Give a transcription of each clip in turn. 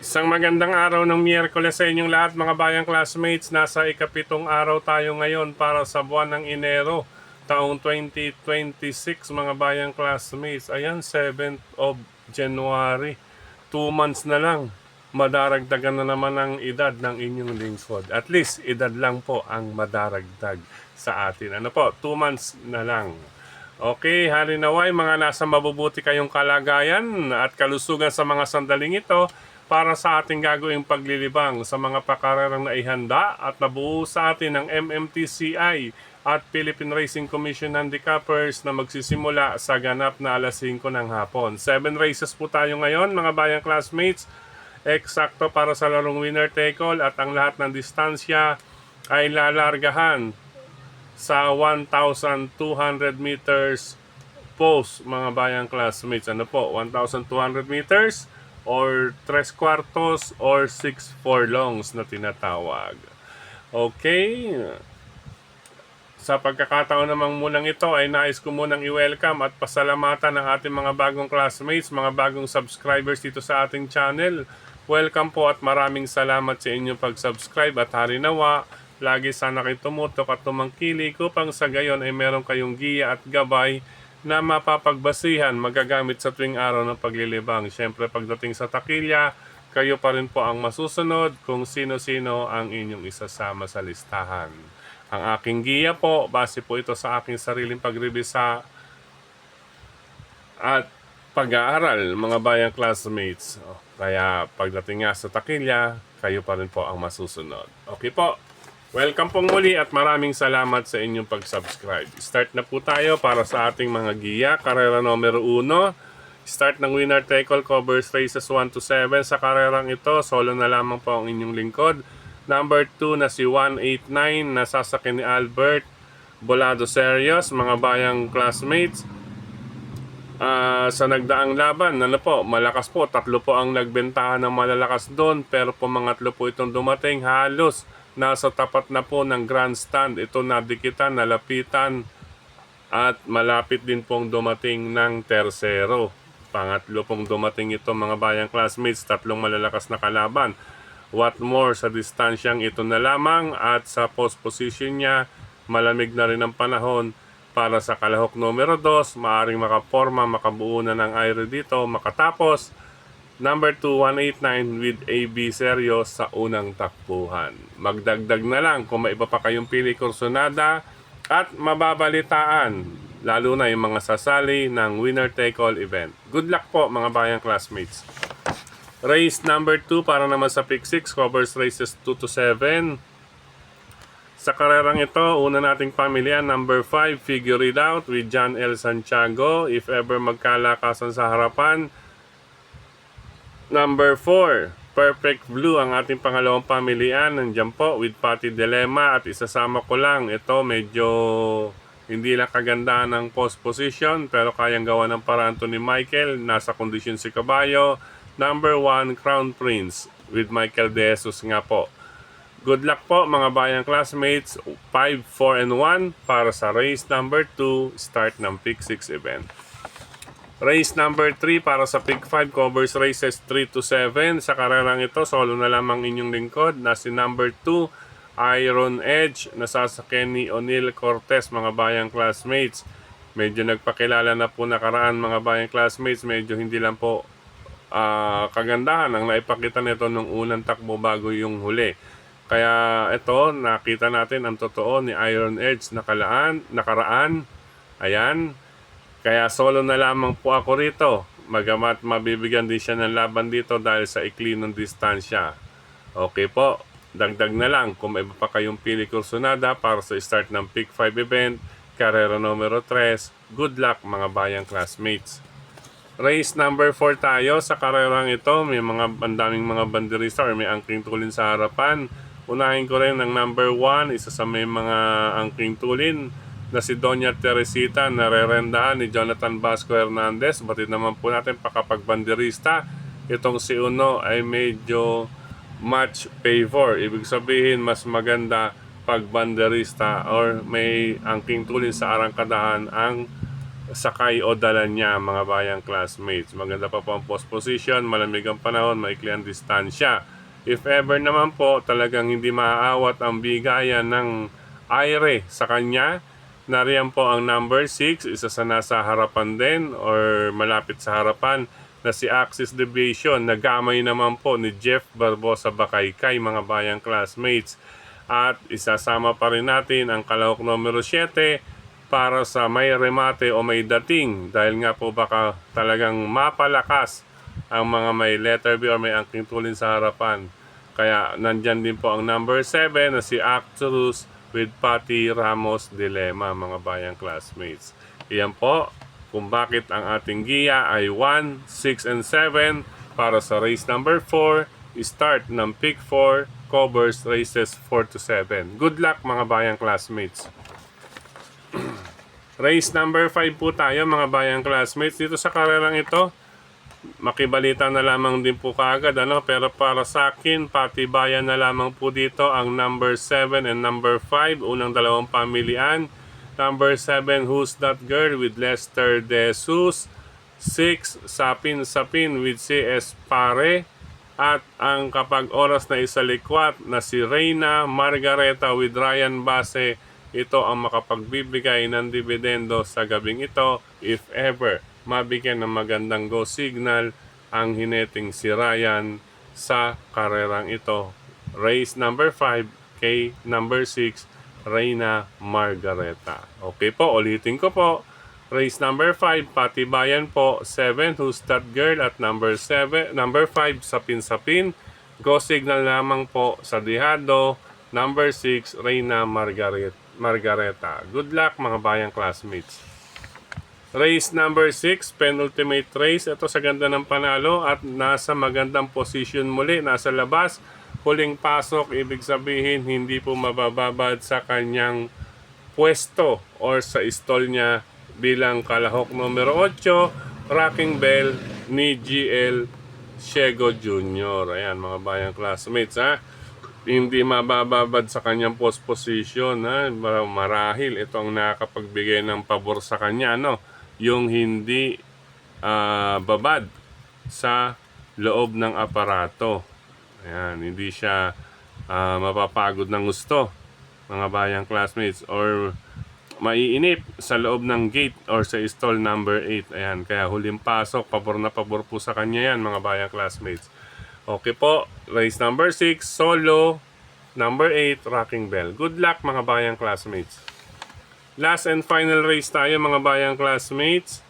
Isang magandang araw ng Miyerkules sa inyong lahat mga bayang classmates. Nasa ikapitong araw tayo ngayon para sa buwan ng Enero, taong 2026 mga bayang classmates. Ayan, 7th of January. 2 months na lang. Madaragdagan na naman ang edad ng inyong lingkod. At least, edad lang po ang madaragdag sa atin. Ano po, 2 months na lang. Okay, halinaway mga nasa mabubuti kayong kalagayan at kalusugan sa mga sandaling ito para sa ating gagawing paglilibang sa mga pakararang naihanda at nabuo sa atin ng MMTCI at Philippine Racing Commission Handicappers na magsisimula sa ganap na alas 5 ng hapon. 7 races po tayo ngayon mga bayang classmates, eksakto para sa larong winner take all at ang lahat ng distansya ay lalargahan sa 1,200 meters post mga bayang classmates. Ano po, 1,200 meters or 3 quartos or 6 furlongs na tinatawag. Okay. Sa pagkakataon namang munang ito ay nais ko munang i-welcome at pasalamatan ang ating mga bagong classmates, mga bagong subscribers dito sa ating channel. Welcome po at maraming salamat sa inyong pag-subscribe at harinawa. Lagi sana kayo tumutok at tumangkilik upang sa gayon ay meron kayong giya at gabay na mapapagbasihan, magagamit sa tuwing araw ng paglilibang. Siyempre pagdating sa takilya, kayo pa rin po ang masusunod kung sino-sino ang inyong isasama sa listahan. Ang aking giya po, base po ito sa aking sariling pagrebisa at pag-aaral mga bayang classmates. Kaya pagdating nga sa takilya, kayo pa rin po ang masusunod. Okay po. Welcome pong muli at maraming salamat sa inyong pag-subscribe. Start na po tayo para sa ating mga giya. Karera numero 1. Start ng winner take all, covers races 1 to 7. Sa karerang ito, solo na lamang po ang inyong lingkod. Number 2 na si 189 na sasakyan ni Albert Bolado Serios. Mga bayang classmates, sa nagdaang laban, malakas po. 3 po ang nagbentahan ng malalakas doon. Pero pumangatlo po itong dumating. Halos nasa tapat na po ng grandstand. Ito nadikitan, nalapitan at malapit din pong dumating ng tersero. Pangatlo pong dumating ito mga bayang classmates, 3 malalakas na kalaban. What more sa distansyang ito na lamang at sa post position niya, malamig na rin ang panahon para sa kalahok numero 2. Maaring makaporma, makabuo na ng aero dito, makatapos number 2, 189 with AB Serios sa unang takbuhan. Magdagdag na lang kung may iba pa kayong pili kursonada at mababalitaan, lalo na yung mga sasali ng winner take all event. Good luck po mga bayang classmates. Race number 2 para naman sa pick 6, covers races 2 to 7. Sa karerang ito, una nating pamilya, number 5, Figure It Out with John L. Santiago. If ever magkalakasan sa harapan, number 4, Perfect Blue ang ating pangalawang pamilian. Nandiyan po with Patty Dilemma at isasama ko lang. Ito medyo hindi lang kagandahan ng post position pero kayang gawa ng paraan to ni Michael. Nasa kondisyon si Kabayo. Number 1, Crown Prince with Michael De Jesus nga po. Good luck po mga bayang classmates. 5, 4, and 1 para sa race number 2, start ng pick 6 event. Race number 3 para sa pick 5, covers races 3 to 7. Sa karerang ito, solo na lamang inyong lingkod na si number 2, Iron Edge, na sasakyan ni O'Neil Cortez mga bayang classmates. Medyo nagpakilala na po nakaraan mga bayang classmates. Medyo hindi lang po kagandahan ang naipakita nito nung unang takbo bago yung huli. Kaya ito, nakita natin ang totoo ni Iron Edge nakaraan. Ayan. Kaya solo na lamang po ako rito. Magamat mabibigyan din siya ng laban dito dahil sa ikli ng distansya. Okay po. Dagdag na lang kung may iba pa kayong pili kursonada para sa start ng pick 5 event, karera numero 3. Good luck mga bayang classmates. Race number 4 tayo. Sa karerang ito, may daming mga banderista or may angking tulin sa harapan. Unahin ko rin ang number 1, isa sa may mga angking tulin na si Doña Teresita na rerendahan ni Jonathan Vasco Hernandez. Batid naman po natin pakapagbanderista. Itong si Uno ay medyo match favor. Ibig sabihin mas maganda pagbanderista or may angking tulin sa arangkadahan ang sakay o dala niya, mga bayang classmates. Maganda pa po ang post position, malamig ang panahon, maikli ang distansya. If ever naman po talagang hindi maaawat ang bigayan ng aire sa kanya, nariyan po ang number 6, isa sa nasa harapan din or malapit sa harapan na si Axis Deviation. Nagamay naman po ni Jeff Barbosa Bakaykay, mga bayang classmates. At isasama pa rin natin ang kalahok numero 7 para sa may remate o may dating, dahil nga po baka talagang mapalakas ang mga may letter B or may angking tulin sa harapan. Kaya nandyan din po ang number 7 na si Acturus with Patty Ramos Dilema, mga bayang classmates. Iyan po kung bakit ang ating giya ay 1, 6, and 7 para sa race number 4. Start ng pick 4, covers races 4 to 7. Good luck, mga bayang classmates. Race number 5 po tayo, mga bayang classmates. Dito sa karerang ito, makibalita na lamang din po kaagad, pero para sa akin, patibayan na lamang po dito ang number 7 and number 5, unang dalawang pamilian. Number 7, Who's That Girl with Lester De Jesus. 6, Sapin Sapin with CS Pare. At ang kapag oras na isalikwat na si Reyna Margareta with Ryan Base, ito ang makapagbibigay ng dividendo sa gabing ito if ever mabigyan ng magandang go signal ang hineting si Ryan sa karerang ito. Race number 5 kay number 6, Reyna Margareta. Okay po, ulitin ko po. Race number 5, patibayan po. 7, Who's That Girl at number 5, Sapin Sapin. Go signal lamang po sa Dihado. Number 6, Reyna Margareta. Good luck, mga bayang classmates. Race number 6, penultimate race. Ito sa ganda ng panalo at nasa magandang position muli. Nasa labas, huling pasok. Ibig sabihin, hindi po mabababad sa kanyang pwesto or sa stall niya bilang kalahok numero 8, Rocking Bell ni GL Shego Jr. Ayan, mga bayang classmates, ha. Hindi mabababad sa kanyang post position, ha. Marahil ito ang nakakapagbigay ng pabor sa kanya, yung hindi babad sa loob ng aparato. Ayan, hindi siya mapapagod ng gusto, mga bayang classmates, or maiinip sa loob ng gate or sa stall number 8. Ayan, kaya huling pasok, pabor na pabor po sa kanya yan, mga bayang classmates. Okay po, race number 6, solo, number 8, Rocking Bell. Good luck, mga bayang classmates. Last and final race tayo, mga bayang classmates.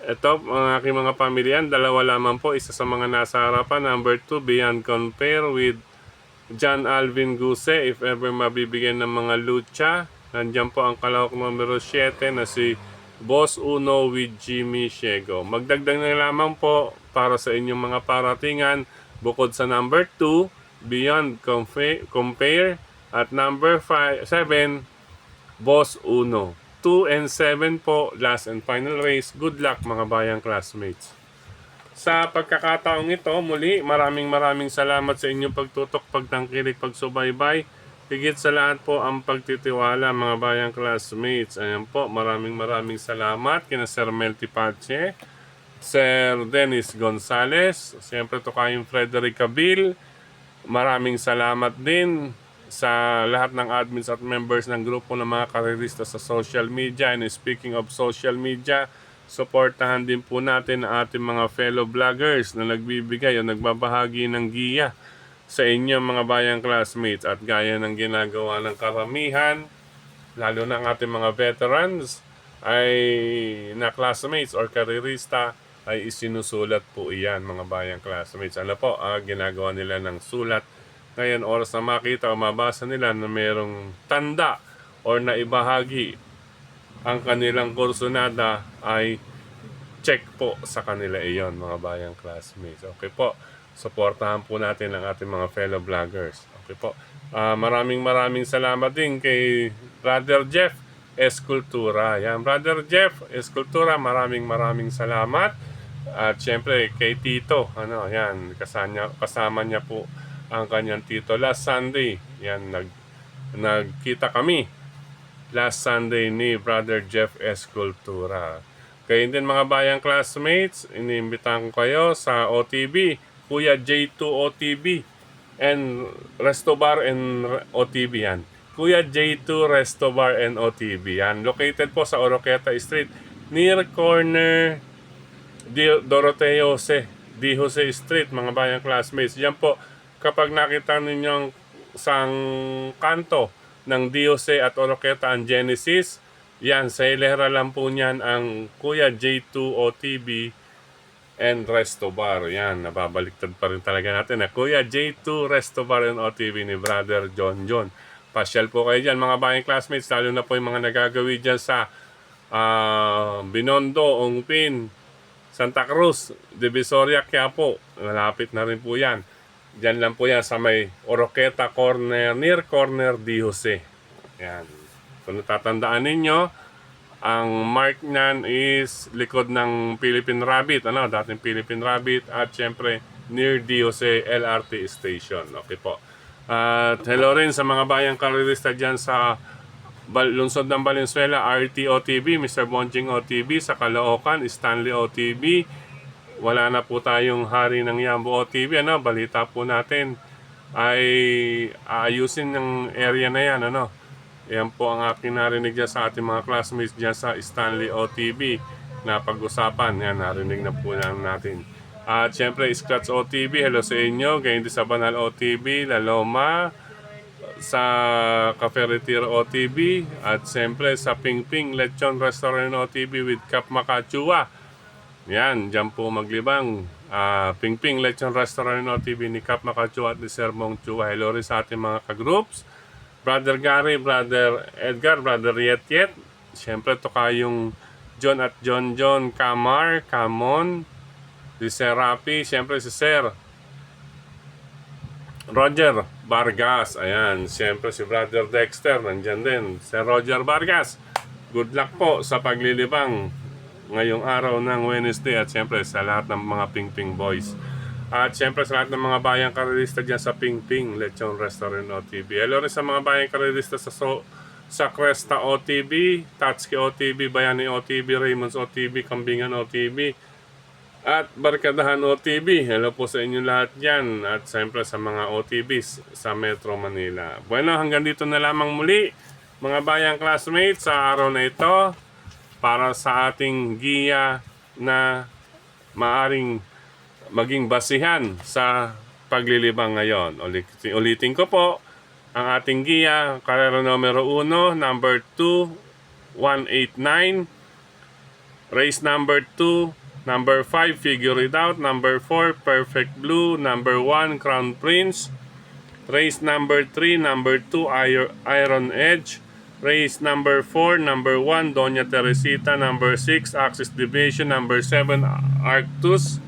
Ito, ang aking mga pamilyan, dalawa lamang po, isa sa mga nasa harapan, number 2, Beyond Compare with John Alvin Guse, if ever mabibigyan ng mga lucha. Nandiyan po ang kalahok numero 7 na si Boss Uno with Jimmy Shego. Magdagdag na lamang po para sa inyong mga paratingan, bukod sa number 2, Beyond Compare, at number 7, Boss Uno. 2 and 7 po, last and final race. Good luck, mga bayang classmates. Sa pagkakataong ito, muli, maraming salamat sa inyong pagtutok, pagtangkilik, pagsubaybay. Higit sa lahat po ang pagtitiwala, mga bayang classmates. Ayan po, maraming salamat kina Sir Melty Pache, Sir Dennis Gonzales, siyempre to kayong Frederick Cabil. Maraming salamat din sa lahat ng admins at members ng grupo ng mga karerista sa social media. And speaking of social media, suportahan din po natin ang ating mga fellow vloggers na nagbibigay o nagbabahagi ng giya sa inyong mga bayang classmates. At gaya ng ginagawa ng karamihan, lalo na ang ating mga veterans, ay na classmates or karerista, ay isinusulat po iyan, mga bayang classmates. Ano po, ginagawa nila ng sulat. Ngayon, oras na makita o mabasa nila na mayroong tanda or naibahagi ang kanilang kursunada, ay check po sa kanila iyon, mga bayang classmates. Okay po, suportahan po natin ang ating mga fellow vloggers. Okay po, maraming salamat din kay Brother Jeff Escultura. Yan, Brother Jeff Escultura, maraming salamat. At syempre kay Tito, yan, kasama niya po ang kanyang tito last Sunday. Yan, nagkita kami last Sunday ni Brother Jeff Escultura. Kayo din mga bayang classmates, iniimbitahan ko kayo sa OTB, Kuya J2 OTB and Resto Bar and OTB yan. Kuya J2 Resto Bar and OTB yan. Located po sa Oroqueta Street, near corner Doroteo D. Jose Street, mga bayang classmates. Yan po, kapag nakita ninyo ang isang kanto ng D. Jose at Oroqueta ang Genesis, yan, sa hilera lang po niyan ang Kuya J2 OTB and Resto Bar. Yan, nababaliktad pa rin talaga natin. Kuya J2 Resto Bar and OTB ni Brother John. Pasyal po kayo dyan, mga bayang classmates, lalo na po yung mga nagagawi dyan sa Binondo, Ongpin, Santa Cruz, Divisoria, Quiapo. Malapit na rin po yan. Diyan lang po yan sa may Oroqueta corner, near corner D. Jose. Yan. Kung natatandaan ninyo, ang mark niyan is likod ng Philippine Rabbit, dating Philippine Rabbit, at syempre near D. Jose LRT Station. Okay po. At hello rin sa mga bayang karerista dyan sa lungsod ng Valenzuela, RT OTB, Mr. Bonjing OTB, sa Caloocan, Stanley OTB. Wala na po tayong Hari ng Yambo OTB. Balita po natin ay aayusin ng area na yan. Yan po ang aking narinig dyan sa ating mga classmates dyan sa Stanley OTB na pag-usapan. Yan, narinig na po natin. At syempre, Scratch OTB, hello sa inyo. Ganyan din sa Banal OTB, La Loma, sa Cafe Retiro OTB, at syempre sa Ping Ping Lechon Restaurant OTB with Cap Makachua. Yan, dyan po maglibang. Ping Ping Lechon Restaurant OTB ni Cap Makachua at ni Sir Mong Chua. Hello rin sa ating mga ka-groups. Brother Gary, Brother Edgar, Brother Yet. Siyempre to kayong John at John, Kamar, Kamon, si Sir Rapi, siyempre si Sir Roger Vargas. Ayan, siyempre si Brother Dexter, nandyan din. Sir Roger Vargas, good luck po sa paglilibang ngayong araw ng Wednesday, at siyempre sa lahat ng mga Ping Ping Boys. At syempre sa lahat ng mga bayang karerista dyan sa Ping Ping Lechon Restaurant OTB. Hello rin sa mga bayang karerista sa Cresta OTB, Tatsuki OTB, Bayani OTB, Raymonds OTB, Kambingan OTB, at Barkadahan OTB. Hello po sa inyo lahat dyan. At syempre sa mga OTBs sa Metro Manila. Bueno, hanggang dito na lamang muli, mga bayang classmates, sa araw na ito, para sa ating giya na maaring maging basihan sa paglilibang ngayon. Ulitin ko po, ang ating giya, karera numero 1, number 2, 189, race number 2, number 5, figure it out, number 4, perfect blue, number 1, crown prince, race number 3, number 2, iron edge, race number 4, number 1, Doña Teresita, number 6, Axis Division, number 7, Arctus,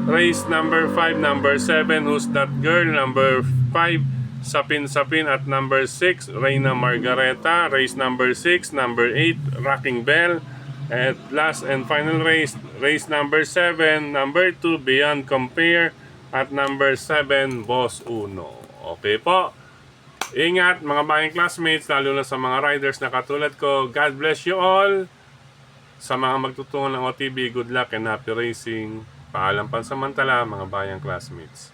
race number 5, number 7, Who's That Girl, number 5, Sapin, at number 6, Reina Margareta, race number 6, number 8, Rocking Bell, at last and final race number 7, number 2, Beyond Compare, at number 7, Boss Uno. Okay po. Ingat mga bayang classmates, lalo na sa mga riders na katulad ko. God bless you all. Sa mga magtutungo ng OTB, good luck and happy racing. Paalam pansamantala mga bayang classmates.